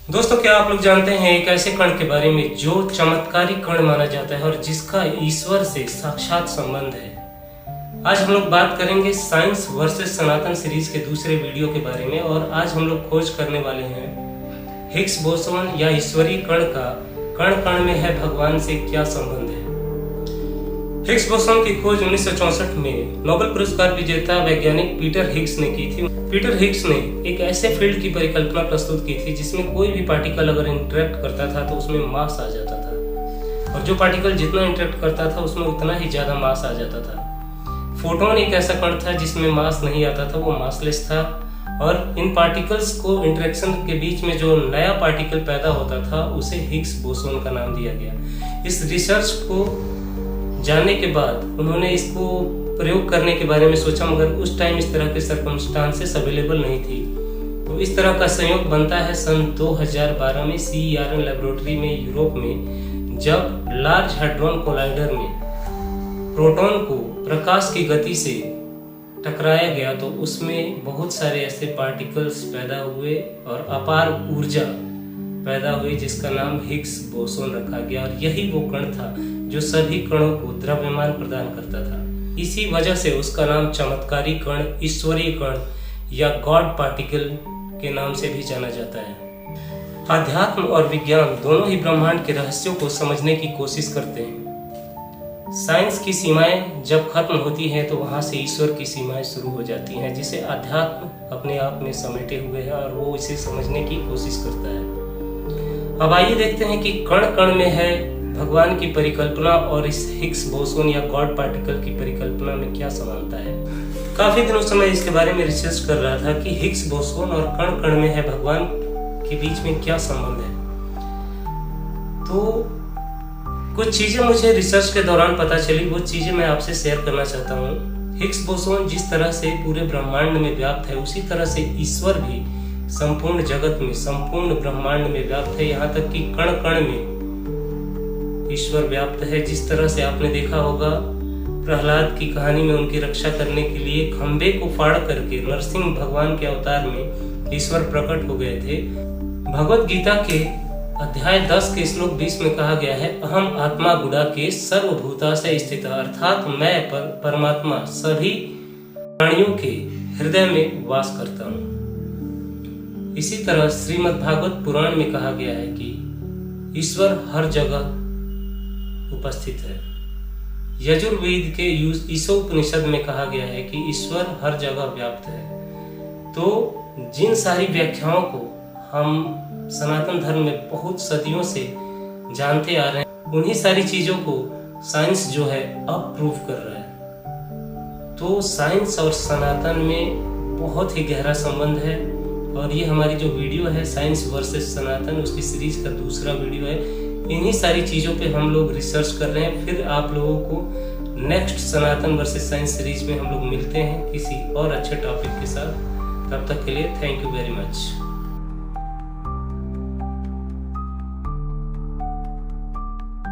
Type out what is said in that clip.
दोस्तों, क्या आप लोग जानते हैं एक ऐसे कण के बारे में जो चमत्कारी कण माना जाता है और जिसका ईश्वर से साक्षात संबंध है। आज हम लोग बात करेंगे साइंस वर्सेस सनातन सीरीज के दूसरे वीडियो के बारे में और आज हम लोग खोज करने वाले हैं हिग्स बोसोन या ईश्वरीय कण का कण कण में है भगवान से क्या संबंध है। हिग्स बोसोन की खोज 1964 में नोबेल पुरस्कार विजेता वैज्ञानिक पीटर हिग्स ने की थी। पीटर हिग्स ने एक ऐसे फील्ड की परिकल्पना प्रस्तुत की थी जिसमें कोई भी पार्टिकल अगर इंटरेक्ट करता था तो उसमें मास आ जाता था और जो पार्टिकल जितना इंटरेक्ट करता था उसमें उतना ही ज्यादा मास आ जाता था। फोटोन एक ऐसा कण था जिसमें मास नहीं आता था, वो मासलेस था और इन पार्टिकल्स को इंटरेक्शन के बीच में जो नया पार्टिकल पैदा होता था उसे हिग्स बोसोन का नाम दिया गया। इस रिसर्च को जानने के बाद उन्होंने इसको प्रयोग करने के बारे में सोचा, मगर उस टाइम इस तरह के सर्कमस्टांसेस अवेलेबल नहीं थी। तो इस तरह का संयोग बनता है सन 2012 में CERN लेबोरेटरी में यूरोप में, जब लार्ज हैड्रॉन कोलाइडर में प्रोटॉन को प्रकाश की गति से टकराया गया तो उसमें बहुत सारे ऐसे पार्टिकल्स पैदा हुए और अपार ऊर्जा पैदा हुई जिसका नाम हिग्स बोसोन रखा गया और यही वो कण था जो सभी कणों को द्रव्यमान प्रदान करता था। इसी वजह से उसका नाम चमत्कारी कण, ईश्वरीय कण या गॉड पार्टिकल के नाम से भी जाना जाता है। अध्यात्म और विज्ञान दोनों ही ब्रह्मांड के रहस्यों को समझने की कोशिश करते हैं। साइंस की सीमाएं जब खत्म होती हैं तो वहां से ईश्वर की सीमाएं शुरू हो जाती हैं, जिसे अध्यात्म अपने आप में समेटे हुए है और वो इसे समझने की कोशिश करता है। अब आइए देखते हैं कि कण कण में है भगवान की परिकल्पना और इस हिग्स बोसोन या गॉड पार्टिकल की परिकल्पना में क्या समानता है। काफी दिनों से मैं इसके बारे में रिसर्च कर रहा था कि हिग्स बोसोन और कण कण में है भगवान के बीच में क्या संबंध है। तो कुछ चीजें मुझे रिसर्च के दौरान पता चली, वो चीजें मैं आपसे शेयर करना चाहता हूँ। हिग्स बोसोन जिस तरह से पूरे ब्रह्मांड में व्याप्त है उसी तरह से ईश्वर भी संपूर्ण जगत में, संपूर्ण ब्रह्मांड में व्याप्त है। यहाँ तक कि कण कण में ईश्वर व्याप्त है। जिस तरह से आपने देखा होगा प्रहलाद की कहानी में उनकी रक्षा करने के लिए खंबे को फाड़ करके नरसिंह भगवान के अवतार में ईश्वर प्रकट हो गए थे। भगवत गीता के अध्याय 10 के श्लोक 20 में कहा गया है, अहम आत्मा गुड़ा के सर्वभूता से स्थित, अर्थात मैं परमात्मा सभी प्राणियों के हृदय में वास करता हूँ। इसी तरह श्रीमद् भागवत पुराण में कहा गया है कि ईश्वर हर जगह उपस्थित है। यजुर्वेद के ईशोपनिषद में कहा गया है कि ईश्वर हर जगह व्याप्त है। तो जिन सारी व्याख्याओं को हम सनातन धर्म में बहुत सदियों से जानते आ रहे हैं, उन्हीं सारी चीजों को साइंस जो है अब प्रूव कर रहा है। तो साइंस और सनातन में बहुत ही गहरा संबंध है और ये हमारी जो वीडियो है साइंस वर्सेस सनातन, उसकी सीरीज का दूसरा वीडियो है। इन्हीं सारी चीज़ों पे हम लोग रिसर्च कर रहे हैं। फिर आप लोगों को नेक्स्ट सनातन वर्सेस साइंस सीरीज में हम लोग मिलते हैं किसी और अच्छे टॉपिक के साथ। तब तक के लिए थैंक यू वेरी मच।